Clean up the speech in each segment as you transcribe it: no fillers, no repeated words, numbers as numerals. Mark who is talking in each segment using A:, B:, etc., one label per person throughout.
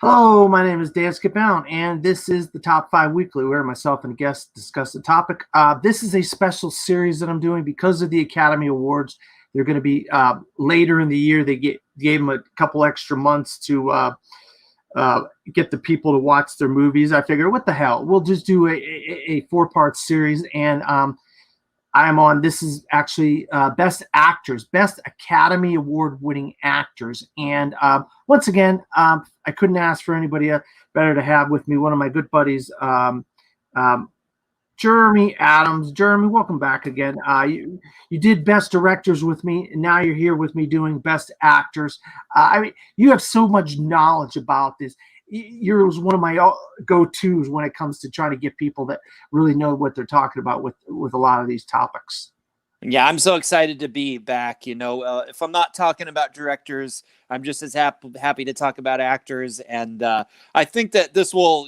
A: Hello, my name is Dan Skipbound, and this is the Top 5 Weekly, where myself and a guest discuss the topic. This is a special series that I'm doing because of the Academy Awards. They're going to be later in the year. They gave them a couple extra months to get the people to watch their movies. I figured, what the hell? We'll just do a four-part series, and I'm on. This is actually Best Actors, Best Academy Award winning actors. And once again, I couldn't ask for anybody better to have with me. One of my good buddies, um, Jeremy Adams. Jeremy, welcome back again. You did Best Directors with me, and now you're here with me doing Best Actors. I mean, you have so much knowledge about this. You're one of my go-tos when it comes to trying to get people that really know what they're talking about with a lot of these topics.
B: Yeah, I'm so excited to be back. If I'm not talking about directors, I'm just as happy to talk about actors. And I think that this will,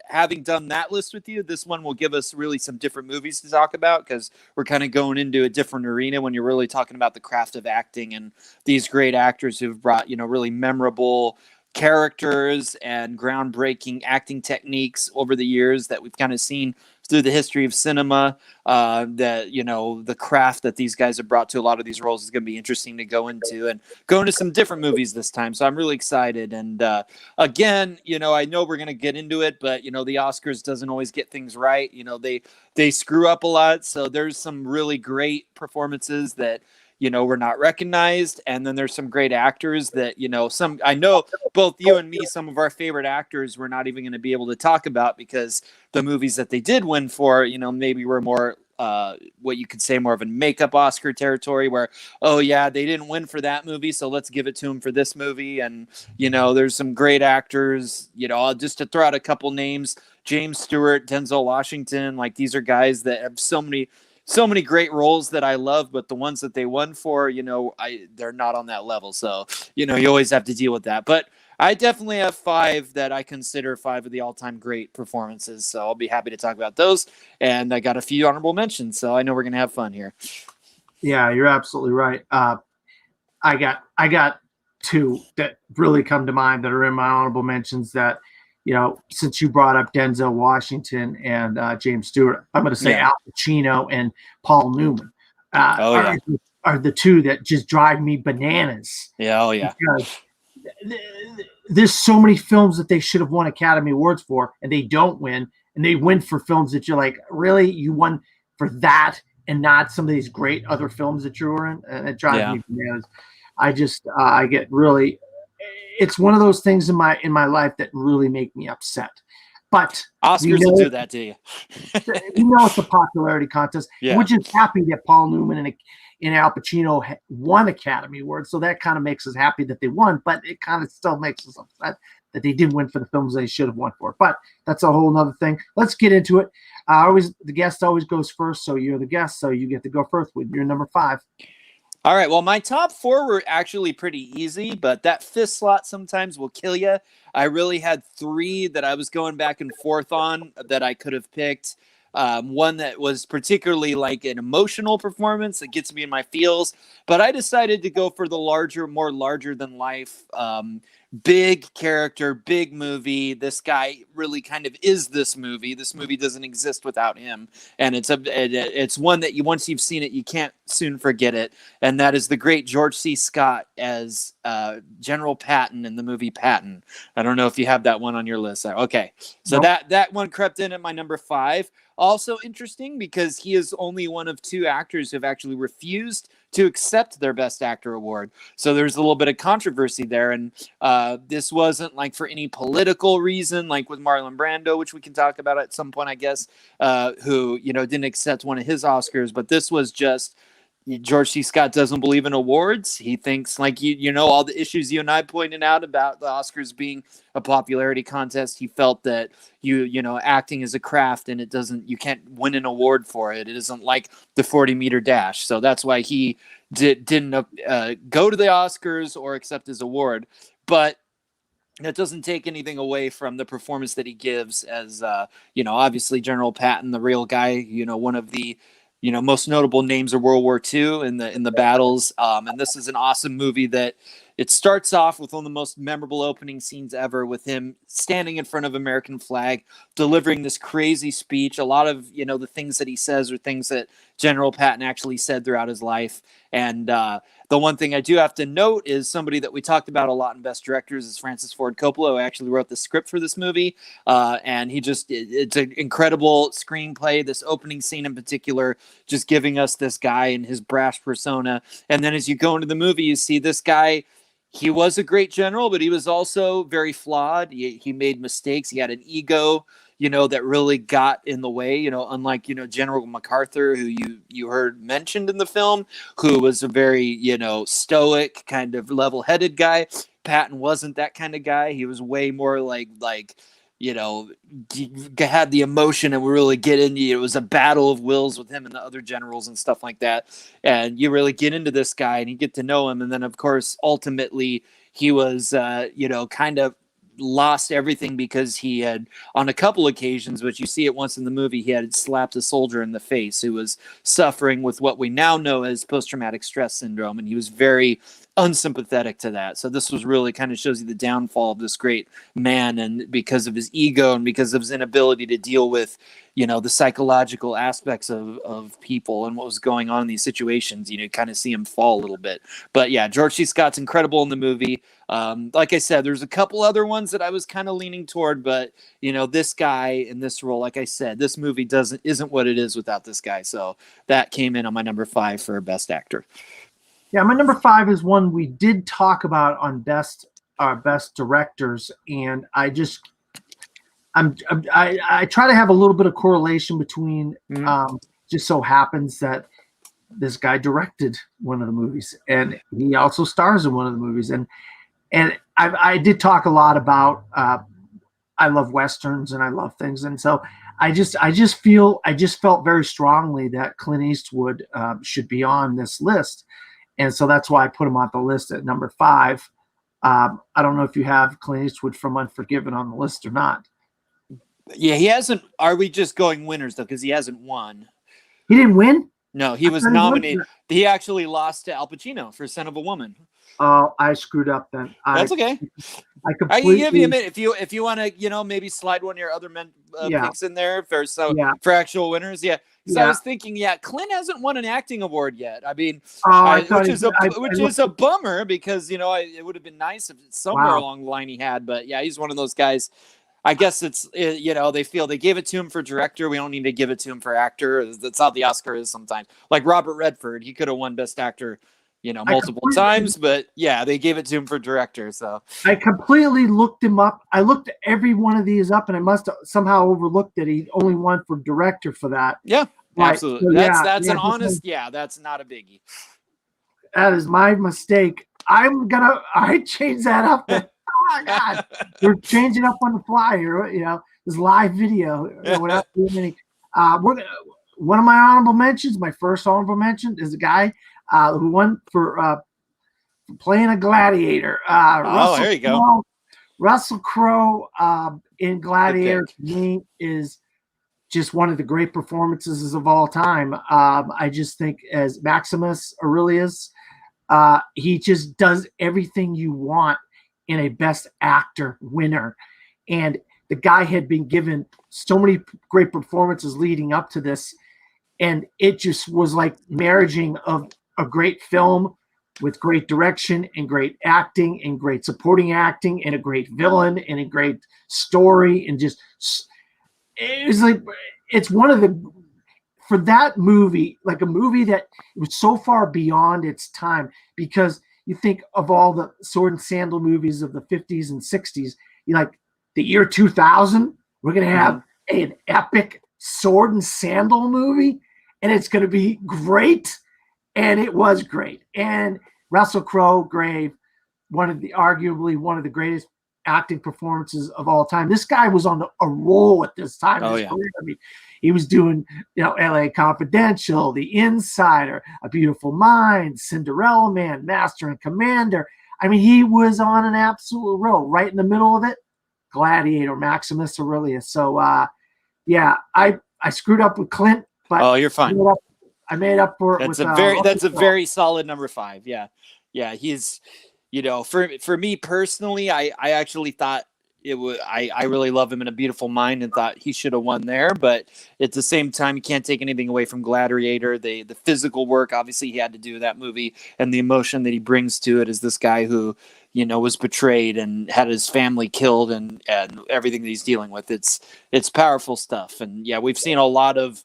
B: having done that list with you, this one will give us really some different movies to talk about because we're kind of going into a different arena when you're really talking about the craft of acting and these great actors who've brought, really memorable characters and groundbreaking acting techniques over the years that we've kind of seen through the history of cinema. That the craft that these guys have brought to a lot of these roles is going to be interesting to go into and go into some different movies this time. So I'm really excited. And again, I know we're going to get into it, but the Oscars doesn't always get things right. They screw up a lot. So there's some really great performances that were not recognized, and then there's some great actors that I know both you and me, some of our favorite actors, we're not even going to be able to talk about because the movies that they did win for, maybe were more what you could say more of a makeup Oscar territory where, oh yeah, they didn't win for that movie, so let's give it to them for this movie. And there's some great actors, just to throw out a couple names: James Stewart, Denzel Washington. Like, these are guys that have so many great roles that I love, but the ones that they won for, they're not on that level. So, you always have to deal with that. But I definitely have five that I consider five of the all-time great performances. So I'll be happy to talk about those. And I got a few honorable mentions, so I know we're going to have fun here.
A: Yeah, you're absolutely right. I got two that really come to mind that are in my honorable mentions that, since you brought up Denzel Washington and James Stewart, I'm going to say Al Pacino and Paul Newman are the two that just drive me bananas.
B: Yeah, oh yeah.
A: Because there's so many films that they should have won Academy Awards for, and they don't win, and they win for films that you're like, really, you won for that and not some of these great other films that you were in, and it drives me bananas. I get really, it's one of those things in my life that really make me upset. But
B: Oscars will do that to you.
A: It's a popularity contest. Yeah. We're just happy that Paul Newman and Al Pacino won Academy Awards, so that kind of makes us happy that they won. But it kind of still makes us upset that they didn't win for the films they should have won for. But that's a whole nother thing. Let's get into it. The guest always goes first, so you're the guest, so you get to go first with your number 5.
B: All right, well, my top 4 were actually pretty easy, but that fifth slot sometimes will kill you. I really had 3 that I was going back and forth on that I could have picked. One that was particularly like an emotional performance that gets me in my feels, but I decided to go for the more larger than life, big character, big movie. This guy really kind of is this movie. This movie doesn't exist without him, and it's one that once you've seen it, you can't soon forget it. And that is the great George C. Scott as General Patton in the movie Patton. I don't know if you have that one on your list. Okay, so nope. that one crept in at my number 5. Also interesting because he is only one of 2 actors who have actually refused to accept their Best Actor award. So there's a little bit of controversy there. And this wasn't like for any political reason, like with Marlon Brando, which we can talk about at some point, I guess, who, didn't accept one of his Oscars. But this was just George C. Scott doesn't believe in awards. He thinks, like, all the issues you and I pointed out about the Oscars being a popularity contest. He felt that acting is a craft and you can't win an award for it. It isn't like the 40-meter dash. So that's why he didn't go to the Oscars or accept his award. But that doesn't take anything away from the performance that he gives as, obviously General Patton, the real guy, one of the most notable names of World War II in the battles. And this is an awesome movie that It starts off with one of the most memorable opening scenes ever, with him standing in front of American flag, delivering this crazy speech. A lot of, the things that he says are things that General Patton actually said throughout his life. And the one thing I do have to note is somebody that we talked about a lot in Best Directors is Francis Ford Coppola, who actually wrote the script for this movie. And it's an incredible screenplay. This opening scene in particular, just giving us this guy and his brash persona. And then as you go into the movie, you see this guy. He was a great general, but he was also very flawed. He made mistakes. He had an ego, that really got in the way, unlike, General MacArthur, who you heard mentioned in the film, who was a very, stoic, kind of level-headed guy. Patton wasn't that kind of guy. He was way more like, had the emotion and would really get into it. It was a battle of wills with him and the other generals and stuff like that. And you really get into this guy and you get to know him. And then, of course, ultimately he was, kind of lost everything because he had, on a couple occasions, but you see it once in the movie, he had slapped a soldier in the face who was suffering with what we now know as post-traumatic stress syndrome. And he was very unsympathetic to that. So this was really kind of shows you the downfall of this great man, and because of his ego and because of his inability to deal with, the psychological aspects of people and what was going on in these situations, kind of see him fall a little bit. But yeah, George C. Scott's incredible in the movie. Like I said, there's a couple other ones that I was kind of leaning toward, but this guy in this role, like I said, this movie isn't what it is without this guy. So that came in on my number 5 for Best Actor.
A: Yeah, my number 5 is one we did talk about on best directors, and I try to have a little bit of correlation between. Just so happens that this guy directed one of the movies, and he also stars in one of the movies, and I did talk a lot about I love Westerns and I love things, and so I just felt very strongly that Clint Eastwood should be on this list. And so that's why I put him on the list at number 5. I don't know if you have Clint Eastwood from Unforgiven on the list or not.
B: Yeah, he hasn't. Are we just going winners, though? Because he hasn't won.
A: He didn't win?
B: No, he was nominated. He actually lost to Al Pacino for Son of a Woman.
A: Oh, I screwed up then.
B: That's okay.
A: I
B: can give you a minute if you want to, maybe slide one of your other picks in there for actual winners. Yeah. So I was thinking, Clint hasn't won an acting award yet. I mean, which is a bummer because it would have been nice if somewhere along the line he had. But yeah, he's one of those guys. I guess it's they feel they gave it to him for director. We don't need to give it to him for actor. That's how the Oscar is sometimes. Like Robert Redford, he could have won Best Actor, multiple times, but yeah, they gave it to him for director. So
A: I completely looked him up. I looked every one of these up, and I must have somehow overlooked that he only won for director for that.
B: Yeah, absolutely. So, that's an honest. Yeah, that's not a biggie.
A: That is my mistake. I changed that up. Oh God, we're changing up on the fly here. This live video. Without doing any. One of my honorable mentions. My first honorable mention is a guy who won for playing a gladiator.
B: There you go.
A: Russell Crowe in Gladiator to me is just one of the great performances of all time. I just think as Maximus Aurelius, he just does everything you want in a Best Actor winner. And the guy had been given so many great performances leading up to this, and it just was like marrying of a great film with great direction and great acting and great supporting acting and a great villain and a great story, and just it was like it's one of the for that movie, like a movie that was so far beyond its time, because you think of all the sword and sandal movies of the 50s and 60s, you like the year 2000, we're going to have an epic sword and sandal movie, and it's going to be great. And it was great. And Russell Crowe gave arguably one of the greatest acting performances of all time. This guy was on a roll at this time.
B: Oh, yeah.
A: I mean, he was doing, LA Confidential, The Insider, A Beautiful Mind, Cinderella Man, Master and Commander. I mean, he was on an absolute roll. Right in the middle of it, Gladiator, Maximus Aurelius. So, I screwed up with Clint. But
B: you're fine.
A: I made up for it.
B: That's a very solid number 5. Yeah. Yeah. you know, for me personally, I actually thought it was I really love him in A Beautiful Mind and thought he should have won there, but at the same time, you can't take anything away from Gladiator. The physical work obviously he had to do with that movie, and the emotion that he brings to it as this guy who, you know, was betrayed and had his family killed, and everything that he's dealing with. It's powerful stuff. And yeah, we've seen a lot of,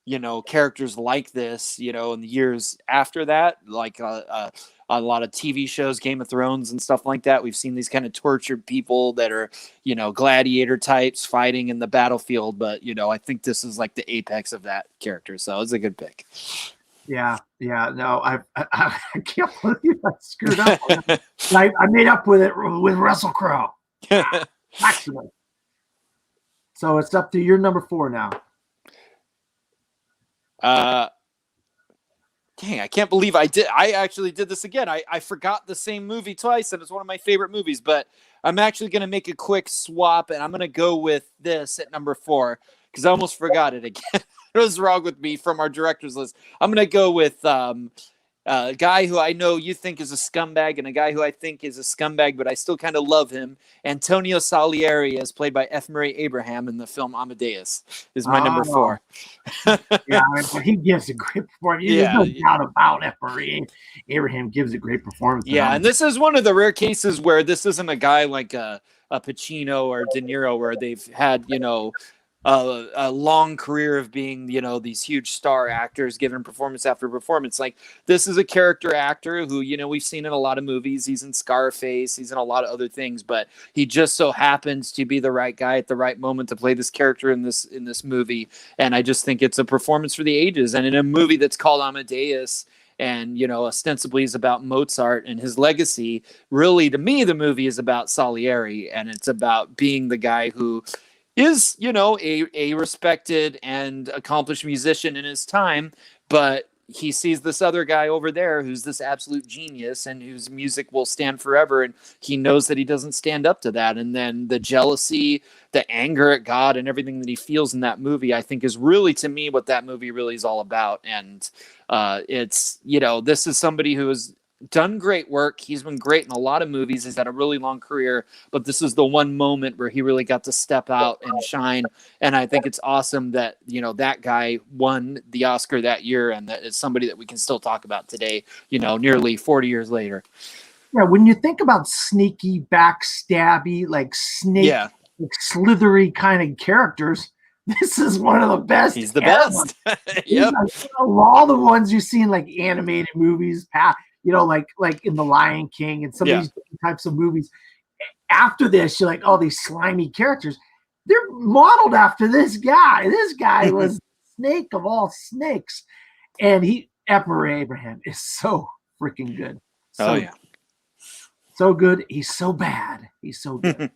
B: you know, characters like this, you know, in the years after that, like a lot of TV shows, Game of Thrones and stuff like that. We've seen these kind of tortured people that are, you know, gladiator types fighting in the battlefield. But, you know, I think this is like the apex of that character. So it's a good pick.
A: Yeah, no, I can't believe I screwed up. I made up with it with Russell Crowe. Excellent. So it's up to your number 4 now.
B: Dang, I can't believe I actually did this again. I forgot the same movie twice, and it's one of my favorite movies, but I'm actually going to make a quick swap, and I'm going to go with this at number 4 because I almost forgot it again. What was wrong with me from our director's list? I'm going to go with a guy who I know you think is a scumbag and a guy who I think is a scumbag, but I still kind of love him. Antonio Salieri, as played by F. Murray Abraham in the film Amadeus, is my number 4.
A: Yeah, he gives a great performance. There's no doubt about F. Murray Abraham gives a great performance.
B: Yeah, and this is one of the rare cases where this isn't a guy like a Pacino or De Niro where they've had, you know, a long career of being, you know, these huge star actors giving performance after performance. Like, this is a character actor who, you know, we've seen in a lot of movies. He's in Scarface, he's in a lot of other things, but he just so happens to be the right guy at the right moment to play this character in this movie. And I just think it's a performance for the ages. And in a movie that's called Amadeus, and, you know, ostensibly is about Mozart and his legacy, really, to me, the movie is about Salieri, and it's about being the guy who is, you know, a respected and accomplished musician in his time, but he sees this other guy over there who's this absolute genius and whose music will stand forever, and he knows that he doesn't stand up to that. And then the jealousy, the anger at God, and everything that he feels in that movie, I think is really, to me, what that movie really is all about. And it's, you know, this is somebody who has done great work. He's been great in a lot of movies. He's had a really long career, but this is the one moment where he really got to step out and shine. And I think it's awesome that, you know, that guy won the Oscar that year, and that is somebody that we can still talk about today, you know, nearly 40 years later.
A: Yeah, when you think about sneaky, backstabby, like snake, like slithery kind of characters, this is one of the best.
B: He's the best.
A: Yep. Like, all the ones you see in like animated movies, you know, like in The Lion King and some of these different types of movies. After this, you're like, oh, these slimy characters. They're modeled after this guy. This guy was snake of all snakes. And F. Murray Abraham is so freaking good. So good. He's so bad. He's so good.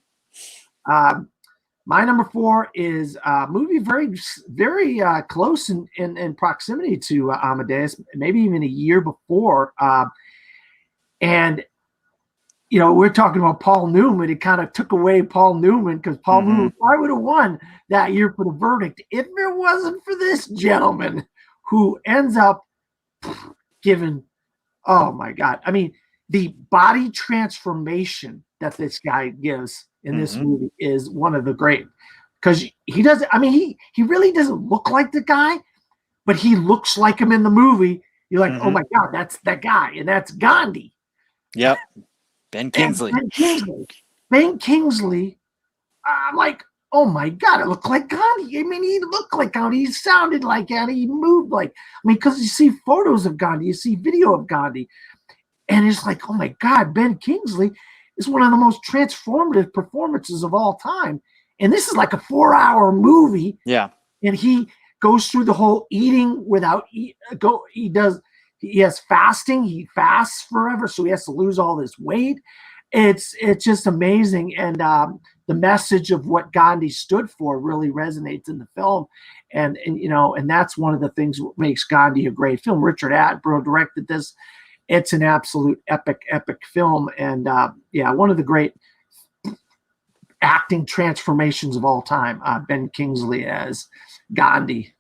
A: My number 4 is a movie very, very close in proximity to Amadeus, maybe even a year before. And, you know, we're talking about Paul Newman. It kind of took away Paul Newman because Paul Newman probably would have won that year for The Verdict if it wasn't for this gentleman who ends up giving, oh, my God. I mean, the body transformation that this guy gives in this movie is one of the great, because he doesn't, I mean, he really doesn't look like the guy, but he looks like him in the movie. You're like, oh my God, that's that guy. And that's Gandhi.
B: Yep. Ben Kingsley.
A: Ben Kingsley. I'm like, oh my God, it looked like Gandhi. I mean, he looked like Gandhi. He sounded like Gandhi. He moved like, I mean, because you see photos of Gandhi, you see video of Gandhi. And it's like, oh my God, Ben Kingsley is one of the most transformative performances of all time. And this is like a 4-hour movie.
B: Yeah.
A: And he goes through the whole eating without he has fasting. He fasts forever. So he has to lose all this weight. It's just amazing. And the message of what Gandhi stood for really resonates in the film. And you know, and that's one of the things that makes Gandhi a great film. Richard Attenborough directed this. It's an absolute epic film. And one of the great acting transformations of all time. Ben Kingsley as Gandhi.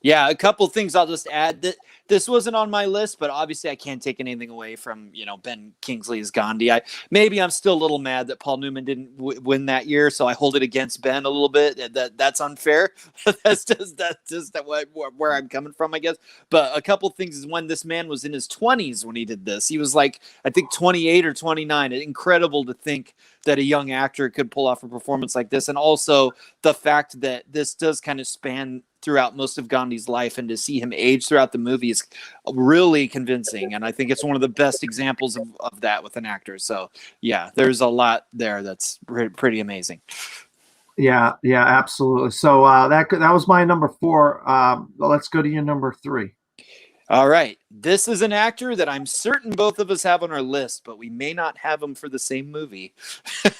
B: Yeah, a couple things I'll just add. That this wasn't on my list, but obviously I can't take anything away from Ben Kingsley as Gandhi. Maybe I'm still a little mad that Paul Newman didn't win that year, so I hold it against Ben a little bit. That's unfair. that's just where I'm coming from, I guess. But a couple things is when this man was in his 20s when he did this. He was like, I think 28 or 29. Incredible to think that a young actor could pull off a performance like this, and also the fact that this does kind of span throughout most of Gandhi's life, and to see him age throughout the movie is really convincing. And I think it's one of the best examples of that with an actor. So yeah, there's a lot there that's pretty amazing.
A: Yeah, absolutely. So that was my number 4. Let's go to your number 3.
B: All right. This is an actor that I'm certain both of us have on our list, but we may not have him for the same movie.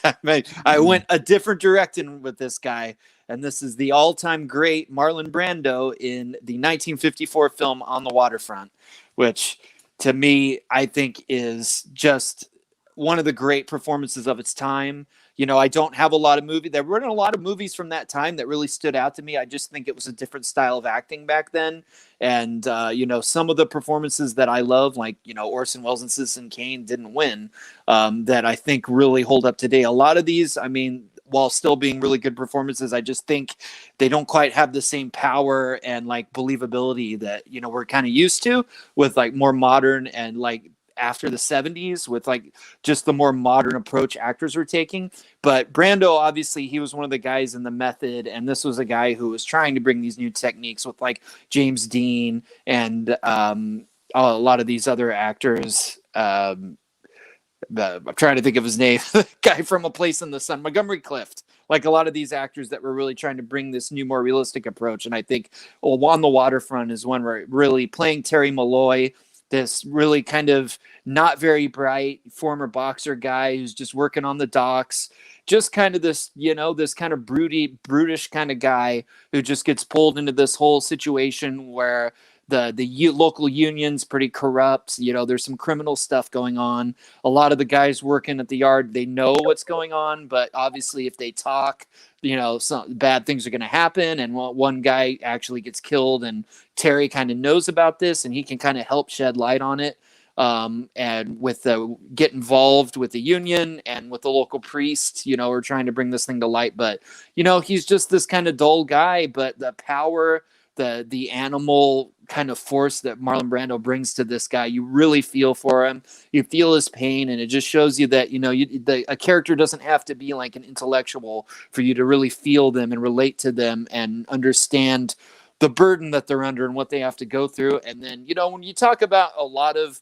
B: I went a different direction with this guy, and this is the all-time great Marlon Brando in the 1954 film On the Waterfront, which to me, I think is just one of the great performances of its time. I don't have a lot of movies. There weren't a lot of movies from that time that really stood out to me. I just think it was a different style of acting back then. And, some of the performances that I love, like, Orson Welles and Citizen Kane didn't win, that I think really hold up today. A lot of these, I mean, while still being really good performances, I just think they don't quite have the same power and like believability that, we're kind of used to with like more modern and like after the 70s with like just the more modern approach actors were taking. But Brando, obviously, he was one of the guys in the method, and this was a guy who was trying to bring these new techniques with like James Dean and a lot of these other actors. I'm trying to think of his name, the guy from A Place in the Sun, Montgomery Clift, like a lot of these actors that were really trying to bring this new, more realistic approach. And I think On the Waterfront is one where really playing Terry Malloy, this really kind of not very bright former boxer guy who's just working on the docks, just kind of this, this kind of brutish kind of guy who just gets pulled into this whole situation where the local union's pretty corrupt. There's some criminal stuff going on. A lot of the guys working at the yard, they know what's going on, but obviously if they talk, some bad things are going to happen. And one guy actually gets killed, and Terry kind of knows about this, and he can kind of help shed light on it. And with get involved with the union and with the local priest, we're trying to bring this thing to light. But, he's just this kind of dull guy, but the power, the animal kind of force that Marlon Brando brings to this guy, you really feel for him. You feel his pain, and it just shows you that a character doesn't have to be like an intellectual for you to really feel them and relate to them and understand the burden that they're under and what they have to go through. And then when you talk about a lot of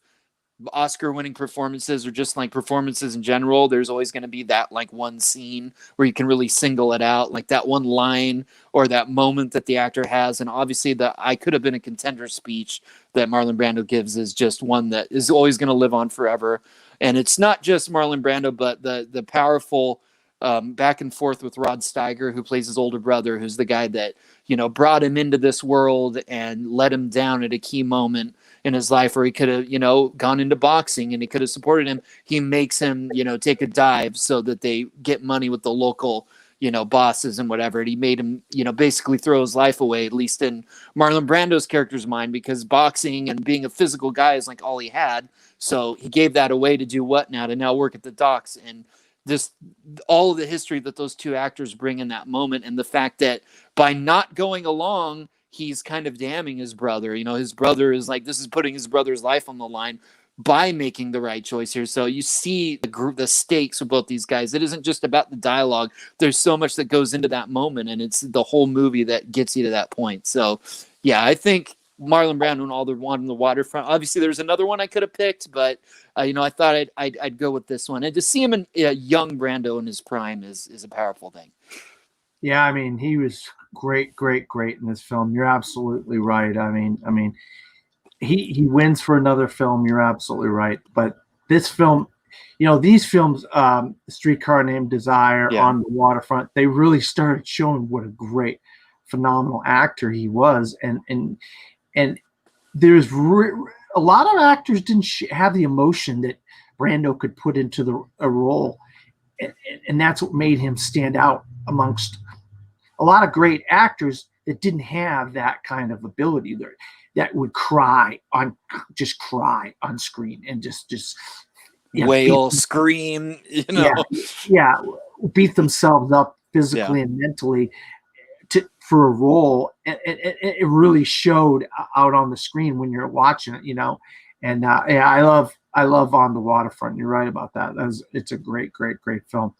B: Oscar-winning performances or just like performances in general, there's always going to be that like one scene where you can really single it out, like that one line or that moment that the actor has. And obviously the I Could Have Been a Contender speech that Marlon Brando gives is just one that is always going to live on forever. And it's not just Marlon Brando, but the powerful back and forth with Rod Steiger, who plays his older brother, who's the guy that brought him into this world and let him down at a key moment in his life where he could have, gone into boxing and he could have supported him. He makes him, take a dive so that they get money with the local, bosses and whatever. And he made him, basically throw his life away, at least in Marlon Brando's character's mind, because boxing and being a physical guy is like all he had. So he gave that away to do what now? To now work at the docks. And this, all of the history that those two actors bring in that moment, and the fact that by not going along, he's kind of damning his brother. His brother is like, this is putting his brother's life on the line by making the right choice here. So you see the stakes of both these guys. It isn't just about the dialogue. There's so much that goes into that moment, and it's the whole movie that gets you to that point. So yeah, I think Marlon Brando and All the On the Waterfront. Obviously, there's another one I could have picked, but I thought I'd go with this one. And to see him in young Brando in his prime is a powerful thing.
A: Yeah, I mean, he was great in this film. You're absolutely right. I mean, he wins for another film. You're absolutely right. But this film, these films, Streetcar Named Desire,
B: Yeah.
A: On the Waterfront, they really started showing what a great, phenomenal actor he was. And there's a lot of actors didn't have the emotion that Brando could put into a role, and that's what made him stand out amongst a lot of great actors. that didn't have that kind of ability there, that would just cry on screen and just
B: Wail, scream,
A: yeah, yeah, beat themselves up physically
B: Yeah.
A: and mentally for a role. It really showed out on the screen when you're watching it, And yeah, I love On the Waterfront. You're right about that. It's a great film.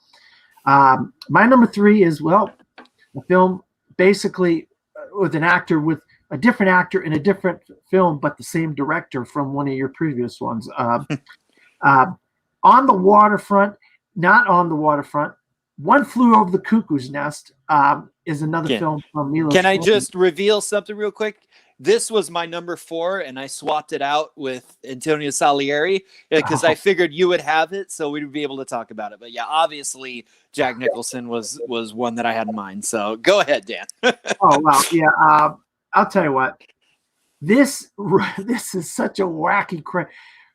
A: My number 3 is, well, a film basically with an actor, with a different actor in a different film, but the same director from one of your previous ones. On the Waterfront, not On the Waterfront. One Flew Over the Cuckoo's Nest is another film from Milos.
B: Can I just reveal something real quick? This was my number 4, and I swapped it out with Antonio Salieri because I figured you would have it, so we'd be able to talk about it. But yeah, obviously Jack Nicholson was one that I had in mind. So go ahead, Dan.
A: Oh wow, yeah. I'll tell you what. This is such a wacky,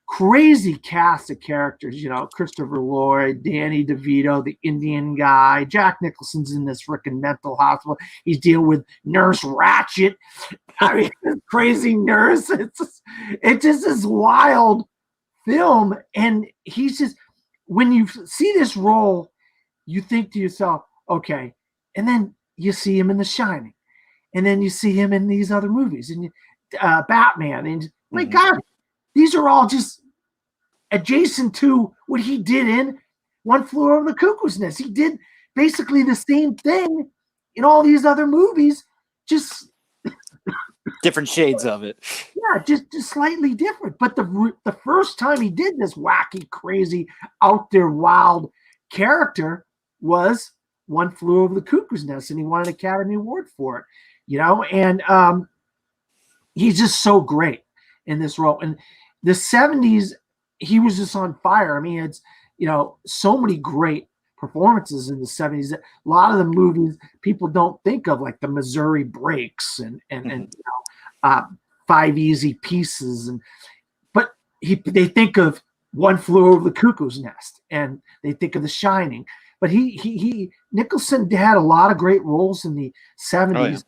A: crazy cast of characters. Christopher Lloyd, Danny DeVito, the Indian guy. Jack Nicholson's in this freaking mental hospital. He's dealing with Nurse Ratched. I mean, this crazy nurse. It's just this wild film, and he's just, when you see this role, you think to yourself, okay, and then you see him in The Shining, and then you see him in these other movies, and Batman, and my God, these are all just adjacent to what he did in One Flew Over the Cuckoo's Nest. He did basically the same thing in all these other movies, just
B: different shades of it.
A: Yeah, just slightly different. But the first time he did this wacky, crazy, out there, wild character was One Flew Over the Cuckoo's Nest, and he won an Academy Award for it. And he's just so great in this role. And the 70s, he was just on fire. I mean, it's so many great performances in the 70s. A lot of the movies people don't think of, like the Missouri Breaks and Five Easy Pieces, but they think of One Flew Over the Cuckoo's Nest, and they think of The Shining. But Nicholson had a lot of great roles in the 70s,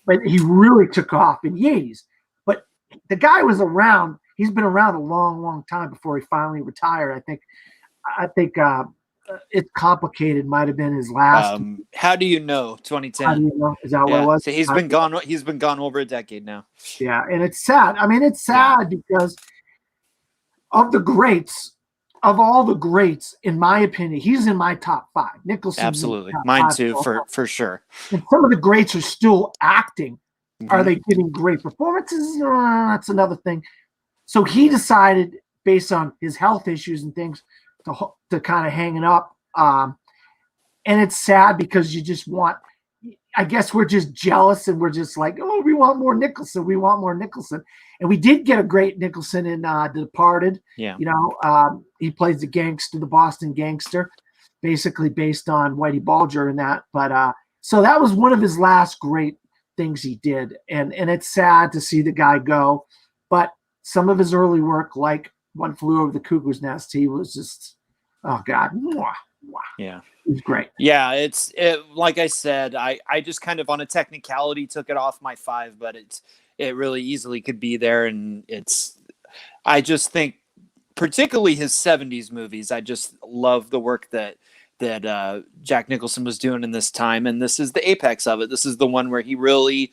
A: but he really took off in the 80s. But the guy was around. He's been around a long, long time before he finally retired. I think It's Complicated might have been his last.
B: How do you know? 2010.
A: How do you know? Is that what it was?
B: So he's been gone. He's been gone over a decade now.
A: Yeah, and it's sad. I mean, it's sad because of of all the greats, in my opinion, he's in my top 5. Nicholson,
B: absolutely, mine too, for sure.
A: And some of the greats are still acting. Are they giving great performances? That's another thing. So he decided, based on his health issues and things, to kind of hang it up. And it's sad because you just want, I guess we're just jealous, and we're just like, oh, we want more Nicholson. We want more Nicholson. And we did get a great Nicholson in The Departed.
B: Yeah.
A: He plays the Boston gangster, basically based on Whitey Bulger in that. But so that was one of his last great things he did. And it's sad to see the guy go. But some of his early work, like One Flew Over the Cuckoo's Nest, he was just, oh God,
B: yeah,
A: it was great.
B: Yeah, like I said, I just kind of on a technicality took it off my 5, but it really easily could be there, and I just think, particularly his 70s movies, I just love the work that Jack Nicholson was doing in this time, and this is the apex of it. This is the one where he really,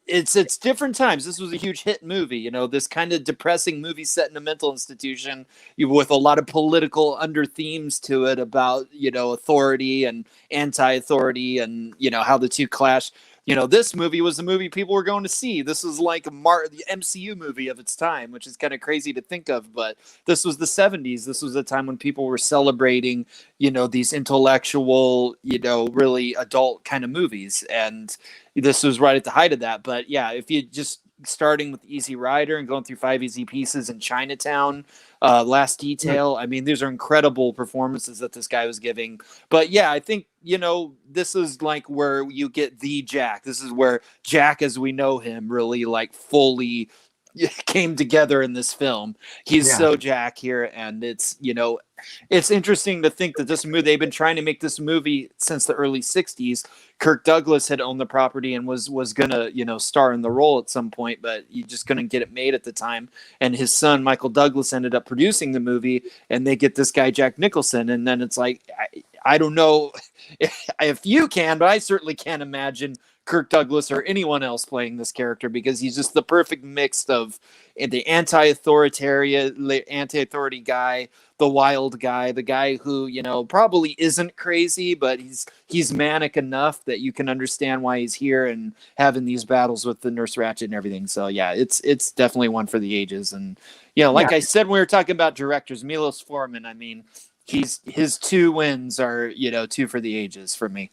B: it's different times. This was a huge hit movie, this kind of depressing movie set in a mental institution with a lot of political under themes to it about, authority and anti-authority and, how the two clash. This movie was the movie people were going to see. This was like the MCU movie of its time, which is kind of crazy to think of, but this was the 70s. This was a time when people were celebrating, these intellectual, really adult kind of movies. And this was right at the height of that. But yeah, if you just starting with Easy Rider and going through Five Easy Pieces in Chinatown, Last Detail. I mean, these are incredible performances that this guy was giving. But yeah, I think, this is like where you get the Jack. This is where Jack, as we know him, really like fully came together in this film. He's
A: Yeah.
B: so Jack here, and it's, it's interesting to think that this movie, they've been trying to make this movie since the early 60s. Kirk Douglas had owned the property and was gonna, star in the role at some point, but you just couldn't get it made at the time. And his son Michael Douglas ended up producing the movie, and they get this guy Jack Nicholson, and then it's like, I don't know if you can, but I certainly can't imagine Kirk Douglas or anyone else playing this character, because he's just the perfect mix of the anti-authority guy, the wild guy, the guy who, probably isn't crazy, but he's manic enough that you can understand why he's here and having these battles with the Nurse Ratched and everything. So yeah, it's definitely one for the ages. And like I said, when we were talking about directors, Milos Forman, I mean, his 2 wins are, 2 for the ages for me.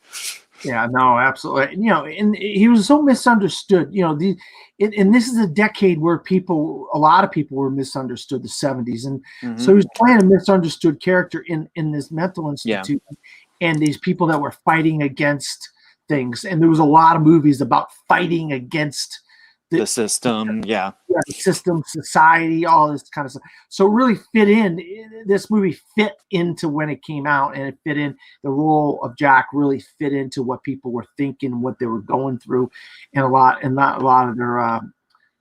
A: Yeah, no, absolutely. And he was so misunderstood. And this is a decade where a lot of people were misunderstood, the 70s. And so he was playing a misunderstood character in this mental institution, and these people that were fighting against things. And there was a lot of movies about fighting against
B: the system, the
A: system, society, all this kind of stuff. So it really fit in. This movie fit into when it came out, and it fit in. The role of Jack really fit into what people were thinking, what they were going through, and not a lot of their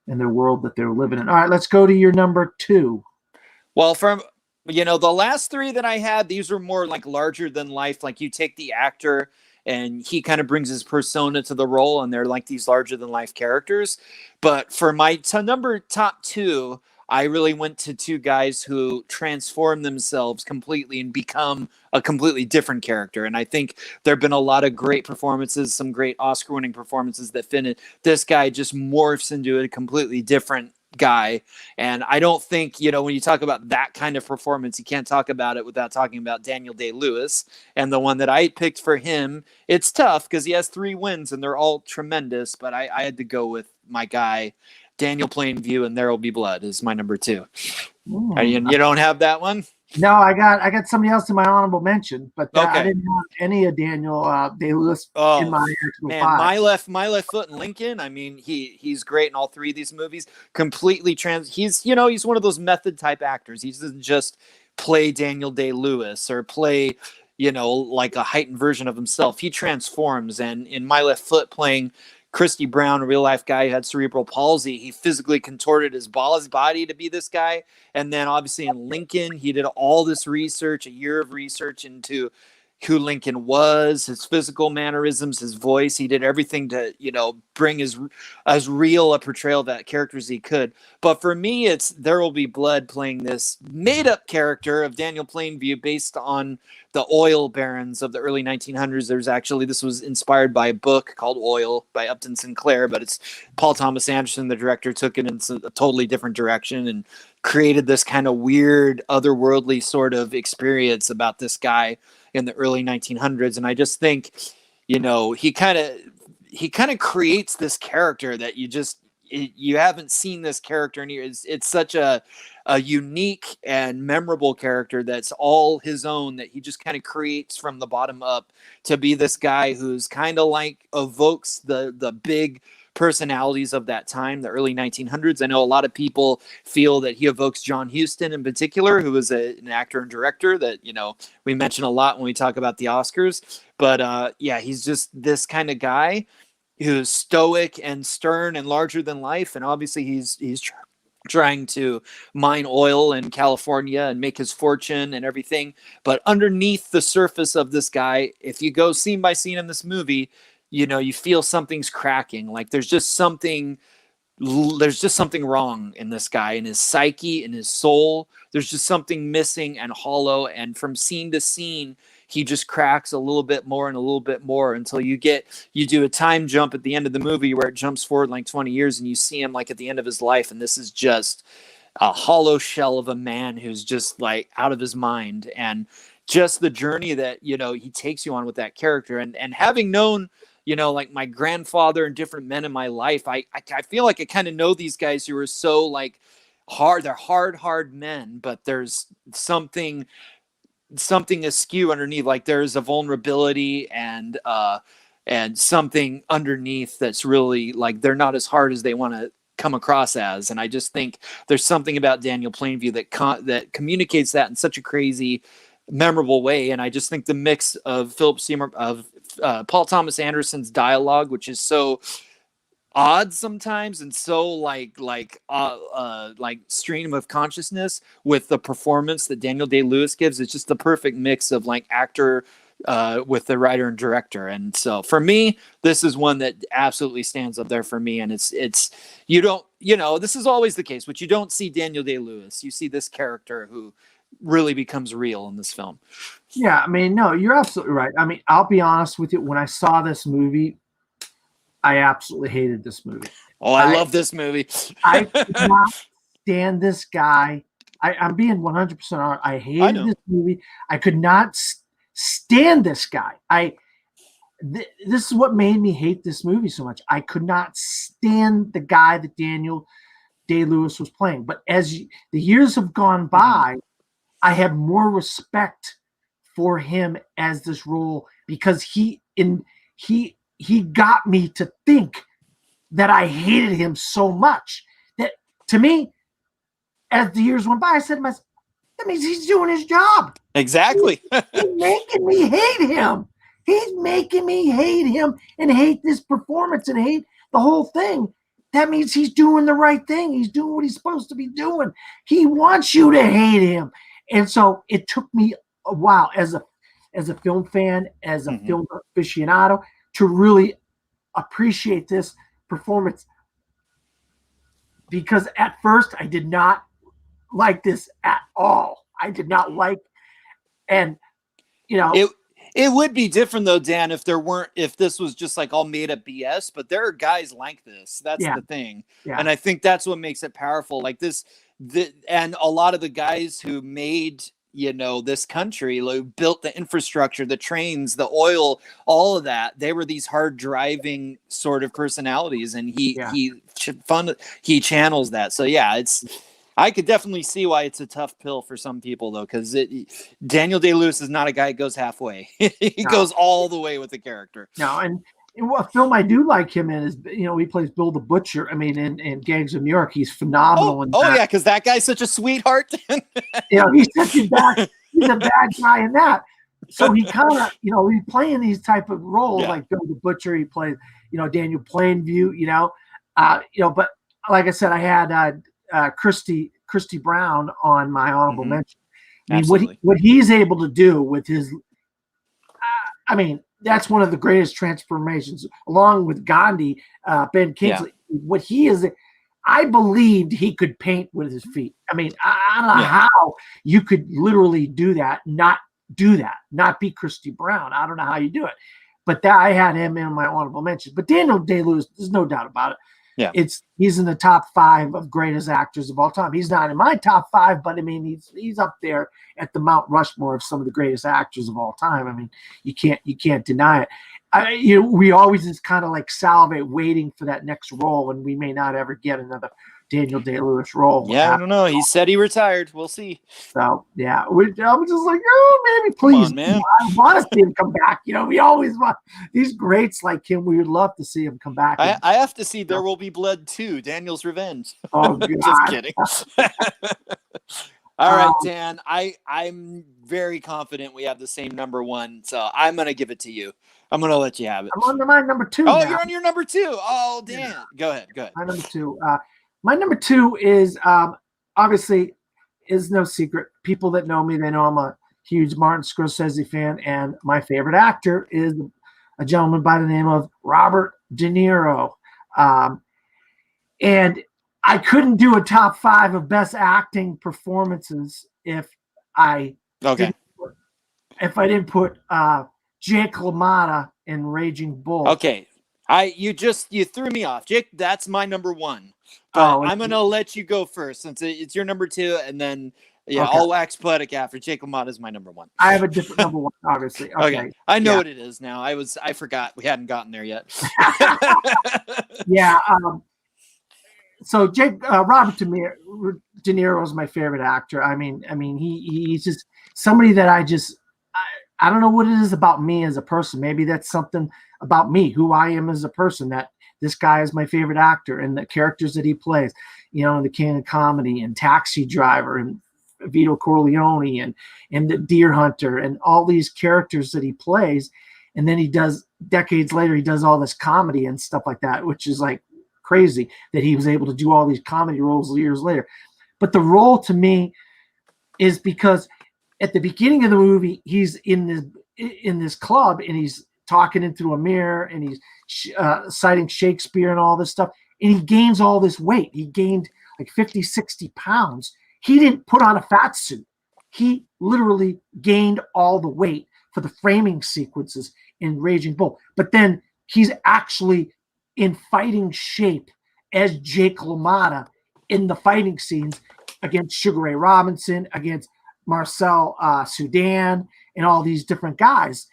A: in their world that they were living in. All right, let's go to your number 2.
B: Well, from the last 3 that I had, these were more like larger than life. Like, you take the actor and he kind of brings his persona to the role, and they're like these larger than life characters. But for my top 2, I really went to 2 guys who transform themselves completely and become a completely different character. And I think there have been a lot of great performances, some great Oscar-winning performances that fit in. This guy just morphs into a completely different guy. And I don't think, when you talk about that kind of performance, you can't talk about it without talking about Daniel Day-Lewis. And the one that I picked for him, it's tough because he has 3 wins and they're all tremendous, but I had to go with my guy, Daniel Plainview, and There Will Be Blood is my number 2. You don't have that one?
A: No, I got somebody else in my honorable mention, but
B: okay.
A: I didn't have any of Daniel Day-Lewis in my actual 5.
B: My left foot in Lincoln. I mean, he's great in all 3 of these movies. Completely he's one of those method type actors. He doesn't just play Daniel Day-Lewis or play like a heightened version of himself. He transforms. And in My Left Foot, playing Christy Brown, a real life guy who had cerebral palsy, he physically contorted his body to be this guy. And then obviously in Lincoln, he did all this research, a year of research into who Lincoln was, his physical mannerisms, his voice. He did everything to, bring as real a portrayal of that character as he could. But for me, it's There Will Be Blood, playing this made up character of Daniel Plainview based on the oil barons of the early 1900s. This was inspired by a book called Oil by Upton Sinclair, but it's Paul Thomas Anderson, the director, took it in a totally different direction and created this kind of weird, otherworldly sort of experience about this guy in the early 1900s. And I just think, he kind of creates this character that you haven't seen this character in years. It's such a unique and memorable character that's all his own, that he just kind of creates from the bottom up to be this guy who's kind of like evokes the big personalities of that time, the early 1900s. I know a lot of people feel that he evokes John Huston in particular, who was an actor and director that, we mention a lot when we talk about the Oscars. But he's just this kind of guy who's stoic and stern and larger than life. And obviously he's trying to mine oil in California and make his fortune and everything. But underneath the surface of this guy, if you go scene by scene in this movie, you feel something's cracking. Like there's just something wrong in this guy, in his psyche, in his soul. There's just something missing and hollow. And from scene to scene, he just cracks a little bit more and a little bit more until you do a time jump at the end of the movie where it jumps forward like 20 years and you see him like at the end of his life. And this is just a hollow shell of a man who's just like out of his mind. And just the journey that, he takes you on with that character. And having known, like my grandfather and different men in my life, I feel like I kind of know these guys who are so like hard. They're hard men, but there's something askew underneath. Like there's a vulnerability and something underneath that's really like they're not as hard as they want to come across as. And I just think there's something about Daniel Plainview that communicates that in such a crazy, memorable way. And I just think the mix of Paul Thomas Anderson's dialogue, which is so odd sometimes and so like stream of consciousness, with the performance that Daniel Day-Lewis gives, it's just the perfect mix of like actor with the writer and director. And so for me, this is one that absolutely stands up there for me. And it's this is always the case, but you don't see Daniel Day-Lewis. You see this character who really becomes real in this film.
A: Yeah, I mean, no, you're absolutely right. I mean, I'll be honest with you. When I saw this movie, I absolutely hated this movie.
B: Oh, I love this movie.
A: I could not stand this guy. I'm being 100% honest. I hated this movie. I could not stand this guy. This is what made me hate this movie so much. I could not stand the guy that Daniel Day-Lewis was playing. But as the years have gone by, I have more respect for him as this role, because he got me to think that I hated him so much that, to me, as the years went by, I said to myself, that means he's doing his job.
B: Exactly.
A: He's making me hate him. He's making me hate him and hate this performance and hate the whole thing. That means he's doing the right thing. He's doing what he's supposed to be doing. He wants you to hate him. And so it took me a while as a film fan, as a film aficionado, to really appreciate this performance. Because at first I did not like this at all. I did not like, and
B: it would be different though, Dan, if this was just like all made up BS, but there are guys like this. That's the thing. Yeah. And I think that's what makes it powerful. Like this, and a lot of the guys who made, this country, like, built the infrastructure, the trains, the oil, all of that, they were these hard driving sort of personalities. And he channels that. So yeah, I could definitely see why it's a tough pill for some people, though, because Daniel Day-Lewis is not a guy who goes halfway. He goes all the way with the character.
A: No, and what film I do like him in is, he plays Bill the Butcher. I mean, in Gangs of New York, he's phenomenal.
B: Yeah, because that guy's such a sweetheart.
A: He's such a bad guy in that. So he kind of, he's playing these type of roles like Bill the Butcher. He plays, Daniel Plainview. But like I said, I had Christy Brown on my honorable mention. I mean, what he's able to do with his, that's one of the greatest transformations, along with Gandhi, Ben Kingsley. Yeah. What he is, I believed he could paint with his feet. I mean, I don't know how you could literally do that, not be Christy Brown. I don't know how you do it, but I had him in my honorable mention. But Daniel Day-Lewis, there's no doubt about it. Yeah, he's in the top 5 of greatest actors of all time. He's not in my top 5, but I mean, he's up there at the Mount Rushmore of some of the greatest actors of all time. I mean, you can't deny it. We always just kind of like salivate waiting for that next role, and we may not ever get another Daniel Day-Lewis role.
B: Yeah, I don't know. He said he retired. We'll see.
A: So yeah, I'm just like, maybe please,
B: on, man.
A: I want to see him come back. We always want these greats like him. We would love to see him come back.
B: I have to see There Will Be Blood 2, Daniel's Revenge.
A: Oh, God.
B: Just kidding. All right, Dan. I'm very confident we have the same number 1, so I'm gonna give it to you. I'm gonna let you have it.
A: I'm on my number 2.
B: Oh,
A: now.
B: You're on your number 2. Oh, Dan. Yeah. Go ahead.
A: My number 2. My number 2 is obviously is no secret. People that know me, they know I'm a huge Martin Scorsese fan, and my favorite actor is a gentleman by the name of Robert De Niro. And I couldn't do a top 5 of best acting performances if I didn't put Jake LaMotta in Raging Bull.
B: Okay. You threw me off. Jake, that's my number 1. But I'm going to let you go first since it's your number 2, and then I'll wax poetic after. Jake LaMotta is my number 1.
A: I have a different number 1, obviously. Okay.
B: I know what it is now. I forgot. We hadn't gotten there yet.
A: Yeah. So Robert De Niro is my favorite actor. I mean, he's just somebody that I don't know what it is about me as a person. Maybe that's something about me, who I am as a person, that this guy is my favorite actor, and the characters that he plays, you know, the King of Comedy and Taxi Driver and Vito Corleone and the Deer Hunter and all these characters that he plays. And then he does, decades later, he does all this comedy and stuff like that, which is like crazy that he was able to do all these comedy roles years later. But the role to me is because at the beginning of the movie, he's in this club and he's talking into a mirror and he's citing Shakespeare and all this stuff. And he gains all this weight. He gained like 50, 60 pounds. He didn't put on a fat suit. He literally gained all the weight for the framing sequences in Raging Bull. But then he's actually in fighting shape as Jake LaMotta in the fighting scenes against Sugar Ray Robinson, against Marcel Sudan, and all these different guys.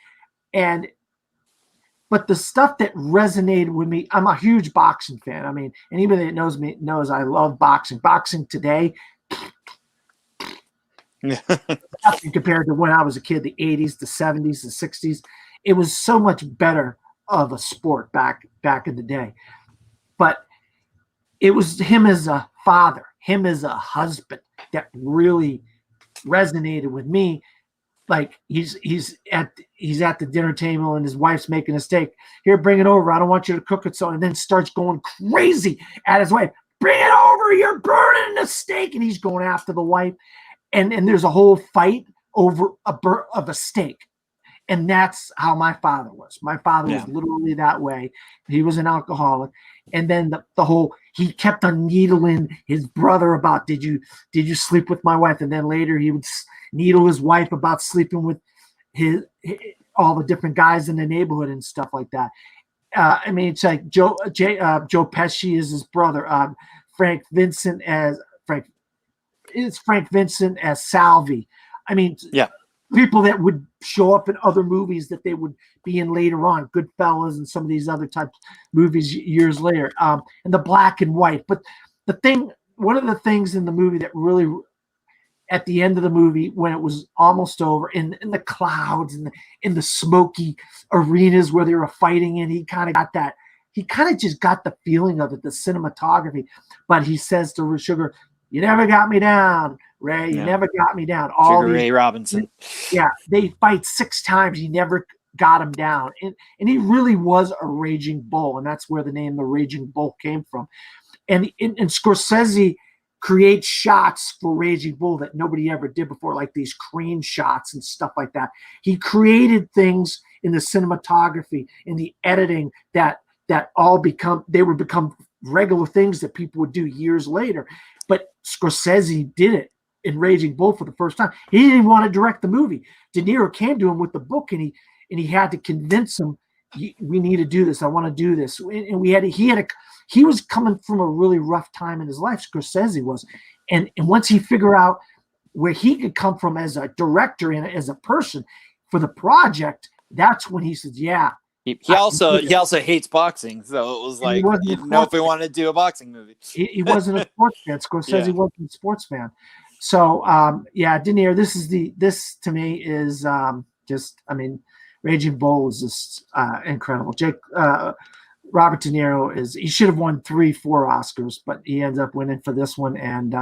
A: But the stuff that resonated with me, I'm a huge boxing fan. I mean, anybody that knows me knows I love boxing. Boxing today, nothing compared to when I was a kid, the 80s, the 70s, the 60s. It was so much better of a sport back in the day. But it was him as a father, him as a husband that really resonated with me. Like he's at the dinner table and his wife's making a steak. Here, bring it over. I don't want you to cook it. So, and then starts going crazy at his wife. Bring it over. You're burning the steak. And he's going after the wife. And there's a whole fight over a steak. And that's how my father was. My father was literally that way. He was an alcoholic. And then the whole, he kept on needling his brother about, did you sleep with my wife? And then later he would needle his wife about sleeping with all the different guys in the neighborhood and stuff like that. I mean, it's like Joe Pesci is his brother. Frank Vincent as Salvi. I mean, people that would show up in other movies that they would be in later on, Goodfellas and some of these other types of movies years later, and the black and white. But one of the things in the movie that really, at the end of the movie, when it was almost over, in the clouds and in the smoky arenas where they were fighting in, he kind of just got the feeling of it, the cinematography. But he says to Sugar, "You never got me down, Ray. You never got me down."
B: Sugar Ray Robinson.
A: Yeah, they fight 6 times. He never got him down. And he really was a raging bull, and that's where the name The Raging Bull came from. And Scorsese creates shots for Raging Bull that nobody ever did before, like these crane shots and stuff like that. He created things in the cinematography, in the editing that all become regular things that people would do years later. But Scorsese did it in Raging Bull for the first time. He didn't even want to direct the movie. De Niro came to him with the book, and he had to convince him, we need to do this. I want to do this. And he was coming from a really rough time in his life. Scorsese was. And once he figured out where he could come from as a director and as a person for the project, that's when he said, yeah.
B: He also hates boxing, so it was like, he didn't know if he wanted to do a boxing movie.
A: He wasn't a sports fan. Scorsese wasn't a sports fan. So De Niro, this to me is Raging Bull is just incredible. Robert De Niro he should have won 3-4 Oscars, but he ends up winning for this one. And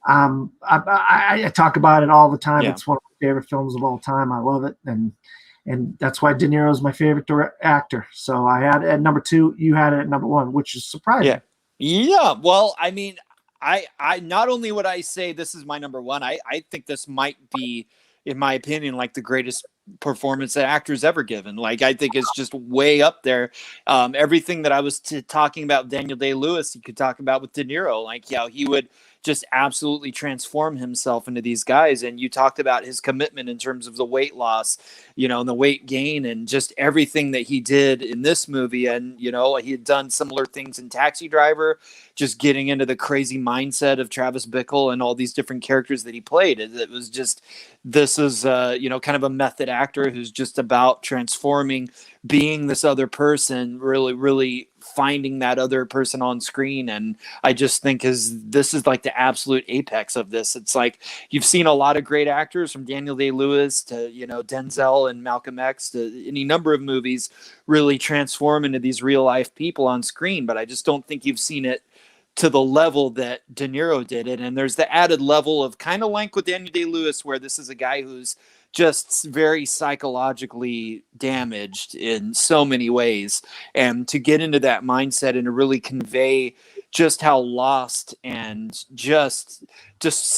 A: I talk about it all the time. It's one of my favorite films of all time. I love it, and that's why De Niro is my favorite actor. So I had it at number 2. You had it at number 1, which is surprising.
B: Yeah. Well, I mean, I not only would I say this is my number 1, I think this might be, in my opinion, like the greatest performance that actor's ever given. Like, I think it's just way up there. Everything that I was talking about Daniel Day-Lewis, you could talk about with De Niro. Like, he would just absolutely transform himself into these guys. And you talked about his commitment in terms of the weight loss, and the weight gain, and just everything that he did in this movie. And, he had done similar things in Taxi Driver, just getting into the crazy mindset of Travis Bickle and all these different characters that he played. It was just, this is, kind of a method actor who's just about transforming, being this other person, really, really finding that other person on screen. And I just think this is like the absolute apex of this. It's like you've seen a lot of great actors, from Daniel Day-Lewis to, Denzel and Malcolm X, to any number of movies, really transform into these real life people on screen. But I just don't think you've seen it to the level that De Niro did it. And there's the added level of, kind of like with Daniel Day-Lewis, where this is a guy who's just very psychologically damaged in so many ways. And to get into that mindset and to really convey just how lost and just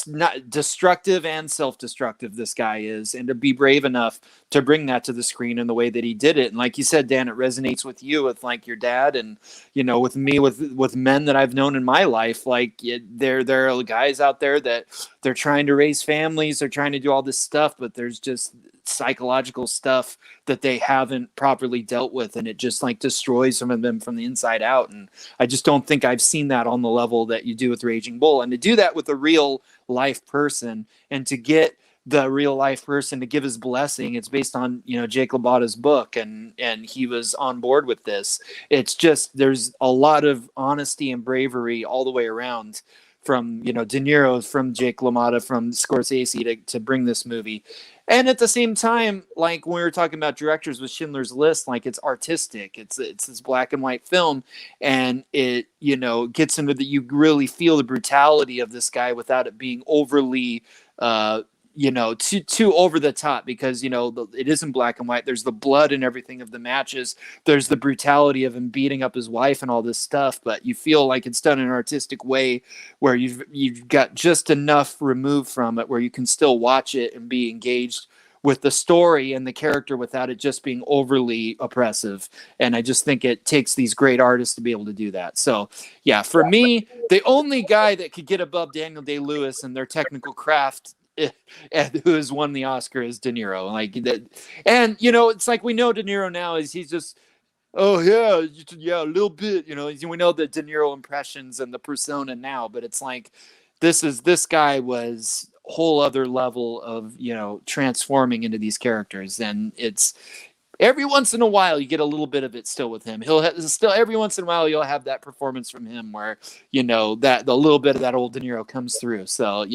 B: not destructive and self-destructive this guy is, and to be brave enough to bring that to the screen in the way that he did it. And like you said, Dan, it resonates with you, with like your dad, and with me, with men that I've known in my life. Like there are guys out there that they're trying to raise families, they're trying to do all this stuff, but there's just psychological stuff that they haven't properly dealt with, and it just like destroys some of them from the inside out. And I just don't think I've seen that on the level that you do with Raging Bull. And to do that with a real life person, and to get the real life person to give his blessing, it's based on Jake LaMotta's book, and he was on board with this. It's just, there's a lot of honesty and bravery all the way around, from De Niro, from Jake LaMotta, from Scorsese to bring this movie. And at the same time, like when we were talking about directors with Schindler's List, like it's artistic, it's this black and white film, and it gets into that you really feel the brutality of this guy without it being overly too over the top, because it isn't black and white. There's the blood and everything of the matches, there's the brutality of him beating up his wife and all this stuff, but you feel like it's done in an artistic way where you've got just enough removed from it where you can still watch it and be engaged with the story and the character without it just being overly oppressive. And I just think it takes these great artists to be able to do that. So yeah, for me, the only guy that could get above Daniel Day-Lewis and their technical craft and who has won the Oscar is De Niro. Like that, and it's like we know De Niro now he's just, oh yeah, a little bit. We know the De Niro impressions and the persona now, but it's like this guy was a whole other level of transforming into these characters, and it's every once in a while you get a little bit of it still with him. Still every once in a while you'll have that performance from him where that the little bit of that old De Niro comes through. So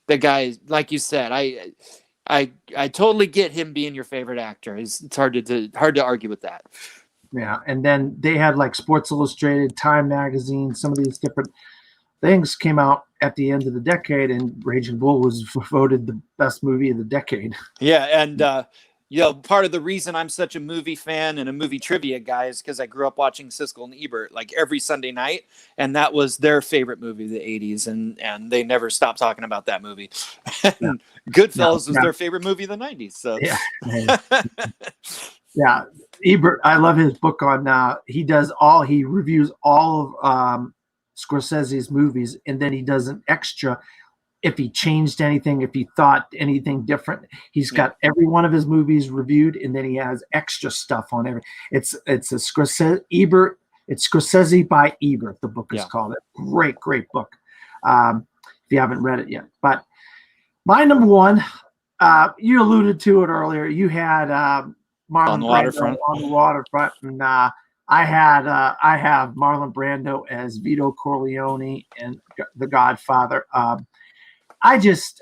B: the guy, like you said, I totally get him being your favorite actor. It's hard to argue with that.
A: Yeah, and then they had like Sports Illustrated, Time Magazine, some of these different things came out at the end of the decade, and Raging Bull was voted the best movie of the decade.
B: Yeah, and part of the reason I'm such a movie fan and a movie trivia guy is because I grew up watching Siskel and Ebert like every Sunday night, and that was their favorite movie of the 80s, and they never stopped talking about that movie. And Goodfellas was their favorite movie of the 90s. So
A: yeah, Ebert, I love his book on he reviews all of Scorsese's movies, and then he does an extra if he changed anything, if he thought anything different. He's got every one of his movies reviewed, and then he has extra stuff on every. It's a Scorsese Ebert. It's Scorsese by Ebert. The book is called. Great book. If you haven't read it yet, but my number one, you alluded to it earlier. You had Marlon
B: on the
A: Brando
B: waterfront.
A: On the waterfront, and I have Marlon Brando as Vito Corleone and The Godfather. I just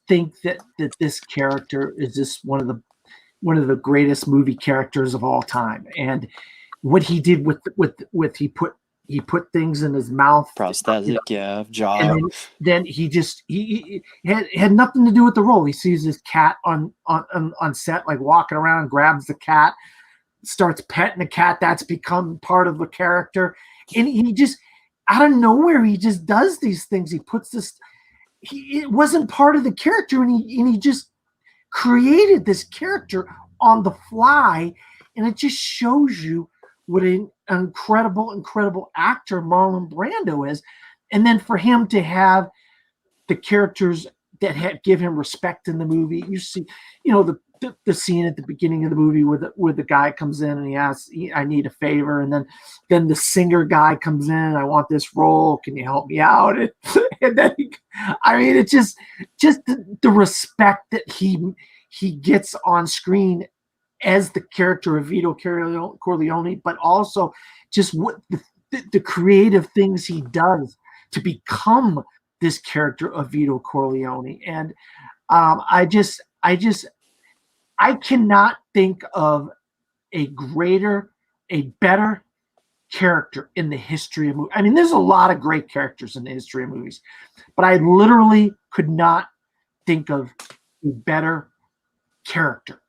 A: think that this character is just one of the greatest movie characters of all time. And what he did with he put things in his mouth,
B: prosthetic, jaw.
A: And then he had nothing to do with the role. He sees his cat on set, like walking around, grabs the cat, starts petting the cat. That's become part of the character, and he just out of nowhere he just does these things. He puts this. It wasn't part of the character, and he just created this character on the fly, and it just shows you what an incredible actor Marlon Brando is. And then for him to have the characters that give him respect in the movie, you see, the scene at the beginning of the movie where the guy comes in and he asks, I need a favor. And then the singer guy comes in, I want this role. Can you help me out? And then it's just the respect that he gets on screen as the character of Vito Corleone, but also just what the creative things he does to become this character of Vito Corleone. And I cannot think of a better character in the history of movies. I mean, there's a lot of great characters in the history of movies, but I literally could not think of a better character.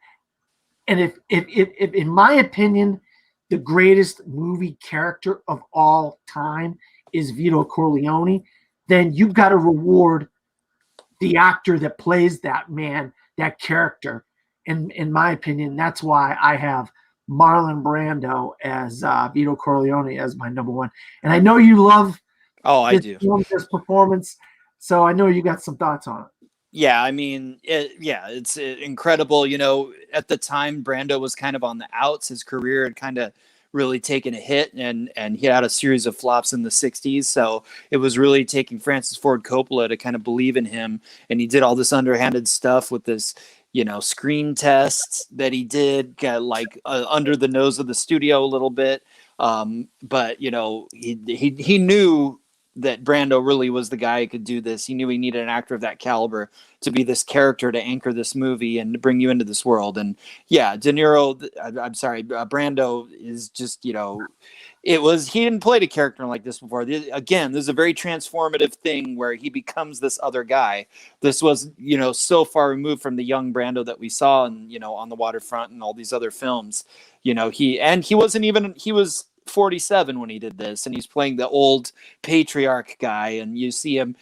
A: And if in my opinion, the greatest movie character of all time is Vito Corleone, then you've got to reward the actor that plays that man, that character. And in my opinion, that's why I have Marlon Brando as Vito Corleone as my number one. And I know you love this performance, so I know you got some thoughts on it.
B: Yeah, I mean, it's incredible. You know, at the time, Brando was kind of on the outs. His career had kind of really taken a hit, and he had a series of flops in the 60s. So it was really taking Francis Ford Coppola to kind of believe in him. And he did all this underhanded stuff with this, you know, screen tests that he did, under the nose of the studio a little bit. But, you know, he knew that Brando really was the guy who could do this. He knew he needed an actor of that caliber to be this character, to anchor this movie and to bring you into this world. And yeah, Brando is just, you know, he didn't play a character like this before. Again, this is a very transformative thing where he becomes this other guy. This was, you know, so far removed from the young Brando that we saw and, you know, On the Waterfront and all these other films. You know, he was 47 when he did this, and he's playing the old patriarch guy, and you see him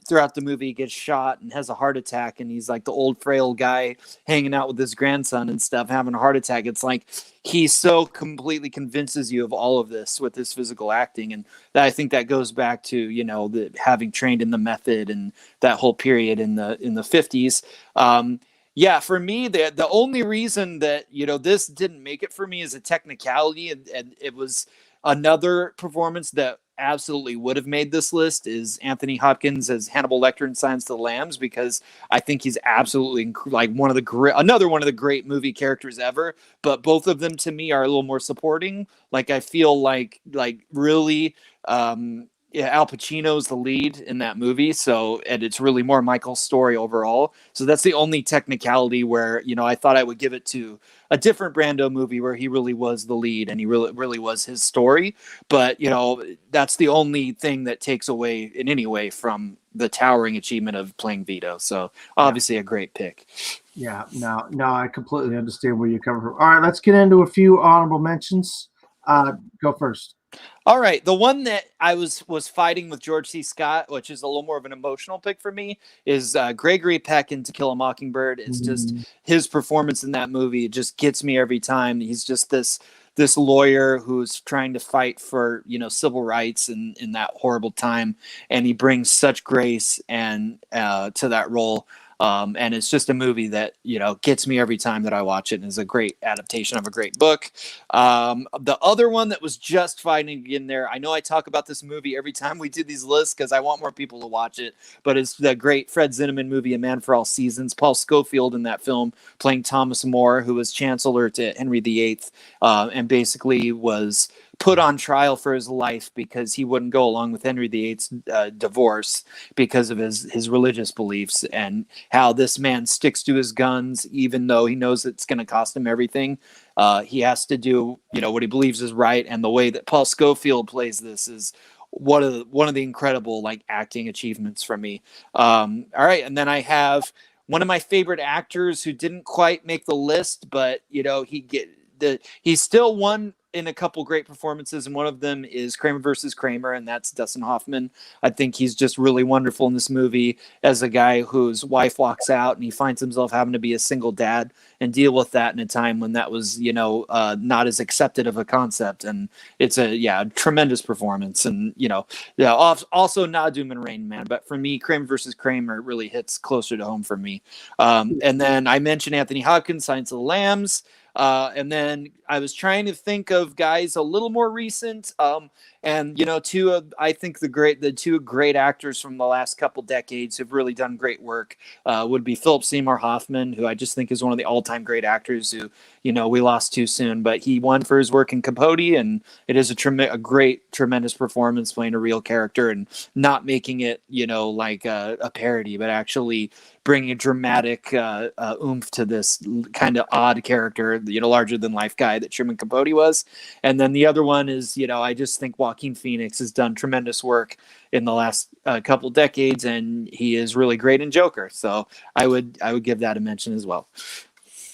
B: throughout the movie, he gets shot and has a heart attack, and he's like the old frail guy hanging out with his grandson and stuff, having a heart attack. It's like he so completely convinces you of all of this with his physical acting, and I think that goes back to, you know, the having trained in the method and that whole period in the 50s. Yeah, for me, the only reason that, you know, this didn't make it for me is a technicality, and it was another performance that absolutely would have made this list is Anthony Hopkins as Hannibal Lecter in Silence of the Lambs, because I think he's absolutely like another one of the great movie characters ever. But both of them to me are a little more supporting. Like I feel like really. Al Pacino's the lead in that movie, and it's really more Michael's story overall. So that's the only technicality where, you know, I thought I would give it to a different Brando movie where he really was the lead and he really was his story. But, you know, that's the only thing that takes away in any way from the towering achievement of playing Vito. So obviously a great pick.
A: Yeah, no, I completely understand where you're coming from. All right, let's get into a few honorable mentions. Go first.
B: All right, the one that I was fighting with George C. Scott, which is a little more of an emotional pick for me, is Gregory Peck in To Kill a Mockingbird. It's just his performance in that movie. It just gets me every time. He's just this lawyer who's trying to fight for, you know, civil rights in that horrible time, and he brings such grace and to that role. And it's just a movie that, you know, gets me every time that I watch it, and is a great adaptation of a great book. The other one that was just fighting in there, I know I talk about this movie every time we do these lists because I want more people to watch it, but it's the great Fred Zinnemann movie, A Man for All Seasons. Paul Scofield in that film playing Thomas More, who was Chancellor to Henry VIII, and basically was put on trial for his life because he wouldn't go along with Henry VIII's divorce because of his religious beliefs, and how this man sticks to his guns even though he knows it's going to cost him everything. He has to do, you know, what he believes is right, and the way that Paul Scofield plays this is one of the incredible like acting achievements from me. All right, and then I have one of my favorite actors who didn't quite make the list, but you know, he's still won in a couple great performances, and one of them is Kramer versus Kramer, and that's Dustin Hoffman. I think he's just really wonderful in this movie as a guy whose wife walks out and he finds himself having to be a single dad and deal with that in a time when that was, you know, not as accepted of a concept. And it's a tremendous performance, and you know, also Nadum and Rain Man, but for me, Kramer versus Kramer really hits closer to home for me. And then I mentioned Anthony Hopkins, Silence of the Lambs. And then I was trying to think of guys a little more recent. And I think the two great actors from the last couple decades who've really done great work would be Philip Seymour Hoffman, who I just think is one of the all-time great actors who, we lost too soon, but he won for his work in Capote, and it is a great, tremendous performance playing a real character and not making it, like a parody, but actually bringing a dramatic oomph to this kind of odd character, larger than life guy that Truman Capote was. And then the other one is, I just think Joaquin Phoenix has done tremendous work in the last couple decades, and he is really great in Joker. So I would give that a mention as well.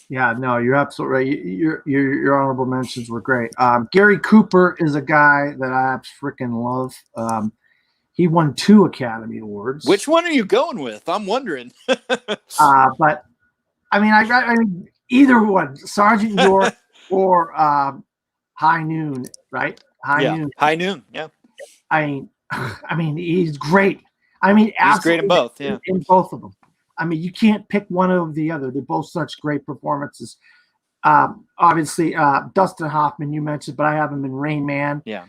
A: Yeah, no, you're absolutely right. Your honorable mentions were great. Gary Cooper is a guy that I freaking love. He won 2 Academy Awards.
B: Which one are you going with? I'm wondering.
A: But I mean, either one, Sergeant York or High Noon, right? High Noon. Yeah. I mean, he's great. I mean,
B: he's great in both. Yeah,
A: in both of them. I mean, you can't pick one over the other. They're both such great performances. Obviously, Dustin Hoffman you mentioned, but I have him in Rain Man.
B: Yeah.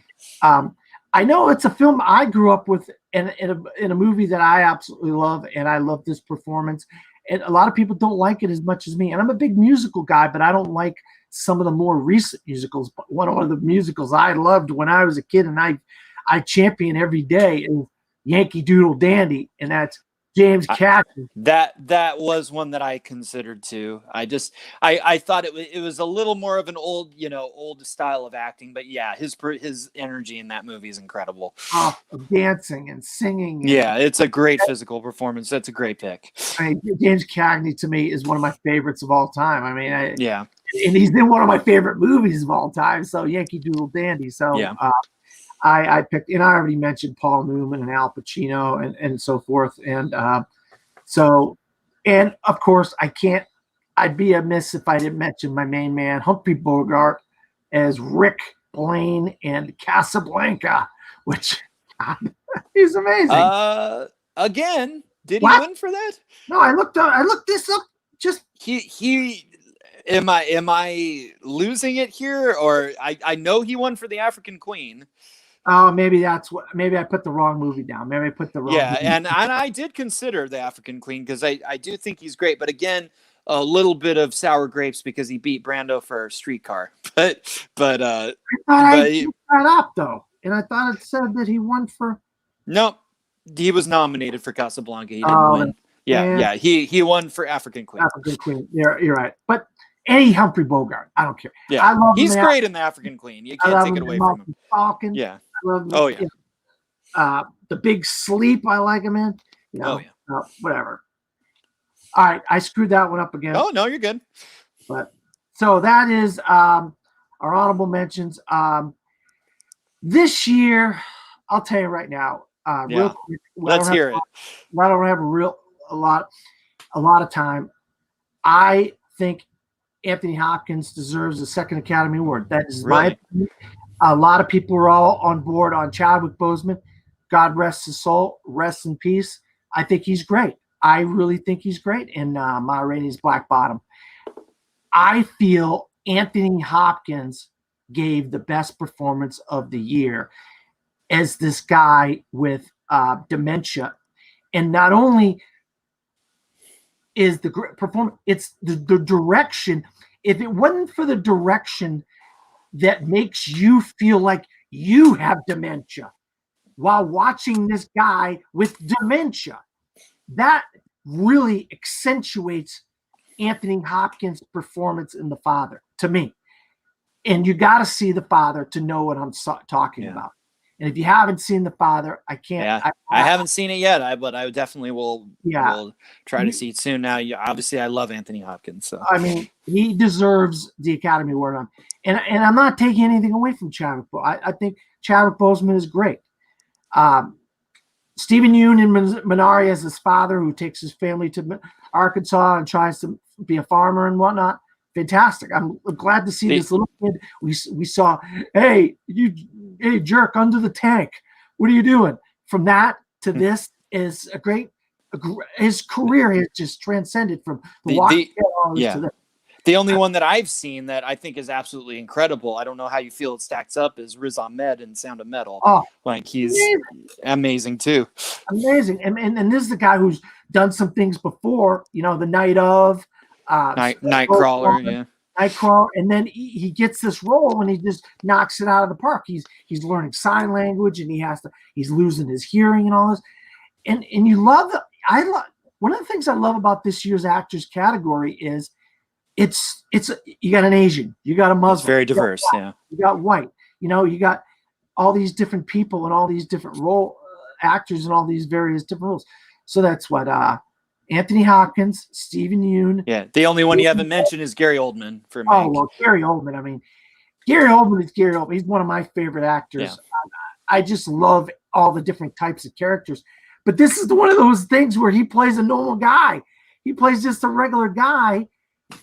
A: I know it's a film I grew up with in a movie that I absolutely love, and I love this performance. And a lot of people don't like it as much as me. And I'm a big musical guy, but I don't like some of the more recent musicals. But one of the musicals I loved when I was a kid, and I champion every day, is Yankee Doodle Dandy, and that's James Cagney.
B: That was one that I considered too. I thought it was a little more of an old style of acting, but yeah, his energy in that movie is incredible.
A: Dancing and singing.
B: Yeah, it's a great physical performance. That's a great pick.
A: James Cagney to me is one of my favorites of all time. I mean, and he's in one of my favorite movies of all time. So Yankee Doodle Dandy. So yeah. I picked, and I already mentioned Paul Newman and Al Pacino and so forth. And and of course, I'd be amiss if I didn't mention my main man, Humphrey Bogart, as Rick Blaine in Casablanca, which he's amazing.
B: Again, did he win for that?
A: No, I looked this up. Just
B: he am I losing it here? Or I know he won for The African Queen.
A: Oh, maybe I put the wrong movie down. Maybe I put the wrong movie.
B: And I did consider The African Queen because I do think he's great. But again, a little bit of sour grapes because he beat Brando for Streetcar. But
A: I looked that up though, and I thought it said that he won for.
B: Nope, he was nominated for Casablanca. He didn't win. Yeah, he won for African Queen.
A: African Queen. You're right. But any Humphrey Bogart, I don't care.
B: Yeah, I love he's great in The African Queen. You can't take it away from him.
A: Falcon.
B: Yeah.
A: The Big Sleep, I like him in. Whatever. All right, I screwed that one up again.
B: Oh no, you're good.
A: But so that is our honorable mentions. This year, I'll tell you right now. Real quick,
B: let's hear it.
A: I don't have a lot of time. I think Anthony Hopkins deserves a second Academy Award. That is my opinion. A lot of people are all on board on Chadwick Boseman. God rest his soul. Rest in peace. I think he's great. I really think he's great. And my rating is Black Bottom. I feel Anthony Hopkins gave the best performance of the year as this guy with dementia. And not only is the performance, it's the direction. If it wasn't for the direction that makes you feel like you have dementia while watching this guy with dementia, that really accentuates Anthony Hopkins' performance in The Father to me. And you got to see The Father to know what I'm talking about. And if you haven't seen The Father, I can't.
B: Yeah, I haven't seen it yet, but I definitely will try to see it soon. Now, obviously, I love Anthony Hopkins. So
A: I mean, he deserves the Academy Award. And I'm not taking anything away from Chadwick. I think Chadwick Boseman is great. Stephen Yeun in Minari as his father, who takes his family to Arkansas and tries to be a farmer and whatnot. Fantastic. I'm glad to see this little kid. We saw, hey jerk, under the tank. What are you doing? From that to this is his career has just transcended from the Walking Dead to this.
B: The only one that I've seen that I think is absolutely incredible, I don't know how you feel it stacks up, is Riz Ahmed in Sound of Metal.
A: Oh,
B: Like, he's
A: amazing.
B: amazing too.
A: Amazing. And this is the guy who's done some things before, you know, The Night of,
B: Nightcrawler, yeah.
A: Nightcrawler, and then he gets this role and he just knocks it out of the park. He's learning sign language and he's losing his hearing and all this. And you love one of the things I love about this year's actors category is it's you got an Asian, you got a Muslim,
B: It's very diverse,
A: you got white, you know, you got all these different people and all these different role actors and all these various different roles. So that's what Anthony Hopkins, Stephen Yeun.
B: Yeah, the only one you haven't mentioned is Gary Oldman for me.
A: Oh, well, Gary Oldman. I mean, Gary Oldman is Gary Oldman. He's one of my favorite actors.
B: Yeah.
A: I just love all the different types of characters. But this is one of those things where he plays a normal guy. He plays just a regular guy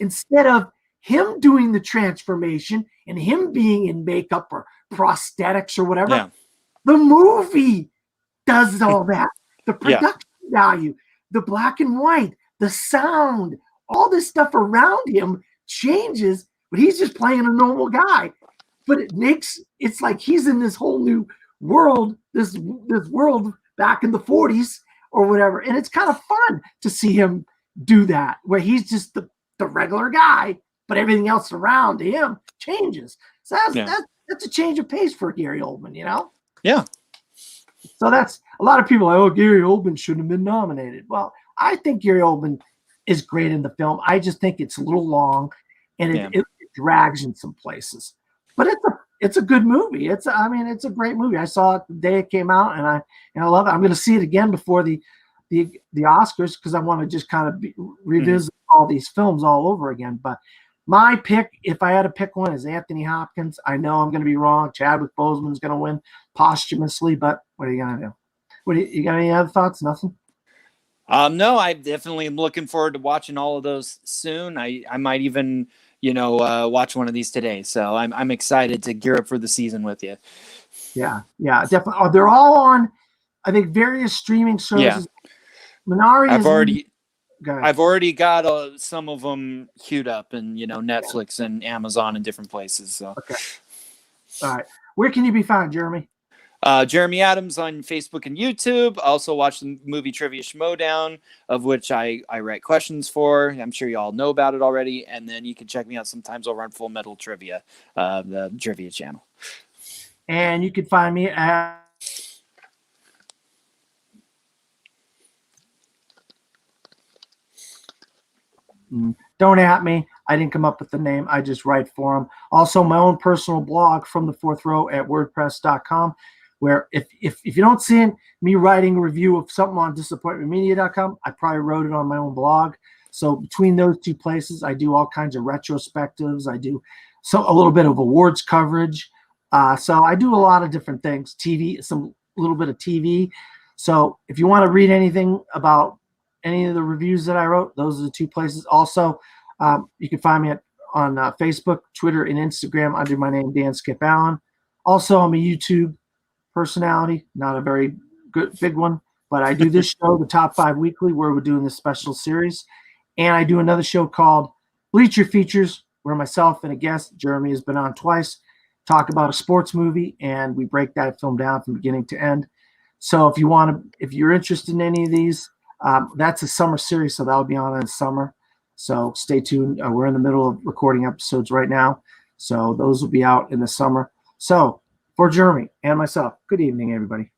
A: instead of him doing the transformation and him being in makeup or prosthetics or whatever.
B: Yeah.
A: The movie does all that. The production value, the black and white, the sound, all this stuff around him changes, but he's just playing a normal guy. But it's like he's in this whole new world, this world back in the 40s or whatever. And it's kind of fun to see him do that, where he's just the regular guy, but everything else around him changes. So that's a change of pace for Gary Oldman, you know?
B: Yeah.
A: So that's a lot of people are like, oh, Gary Oldman shouldn't have been nominated. Well, I think Gary Oldman is great in the film. I just think it's a little long and it drags in some places. But it's a good movie. It's a great movie. I saw it the day it came out and I love it. I'm going to see it again before the Oscars because I want to just kind of revisit all these films all over again. But my pick, if I had to pick one, is Anthony Hopkins. I know I'm going to be wrong. Chadwick Boseman's going to win posthumously, but what are you going to do? You got any other thoughts? Nothing?
B: No, I definitely am looking forward to watching all of those soon. I might even, watch one of these today. So I'm excited to gear up for the season with you.
A: Yeah, definitely. Oh, they're all on, I think, various streaming services.
B: Yeah.
A: Minari
B: I've already got some of them queued up and, Netflix and Amazon and different places. So.
A: Okay. All right. Where can you be found, Jeremy?
B: Jeremy Adams on Facebook and YouTube. Also watch the movie Trivia Schmodown, of which I write questions for. I'm sure you all know about it already. And then you can check me out sometimes over on Full Metal Trivia, the trivia channel.
A: And you can find me at don't at me. I didn't come up with the name. I just write for them. Also, my own personal blog, From the Fourth Row, at wordpress.com, where if you don't see me writing a review of something on disappointmentmedia.com, I probably wrote it on my own blog. So between those two places, I do all kinds of retrospectives. I do a little bit of awards coverage. So I do a lot of different things. TV, a little bit of TV. So if you want to read anything about any of the reviews that I wrote, those are the two places. Also, you can find me on Facebook, Twitter, and Instagram under my name, Dan Skip Allen. Also, I'm a YouTube personality, not a very big one, but I do this show, the Top 5 Weekly, where we're doing this special series. And I do another show called Bleacher Features, where myself and a guest, Jeremy, has been on twice, talk about a sports movie, and we break that film down from beginning to end. So if you're interested in any of these, that's a summer series, so that'll be on in the summer. So stay tuned. We're in the middle of recording episodes right now, so those will be out in the summer. So for Jeremy and myself, good evening, everybody.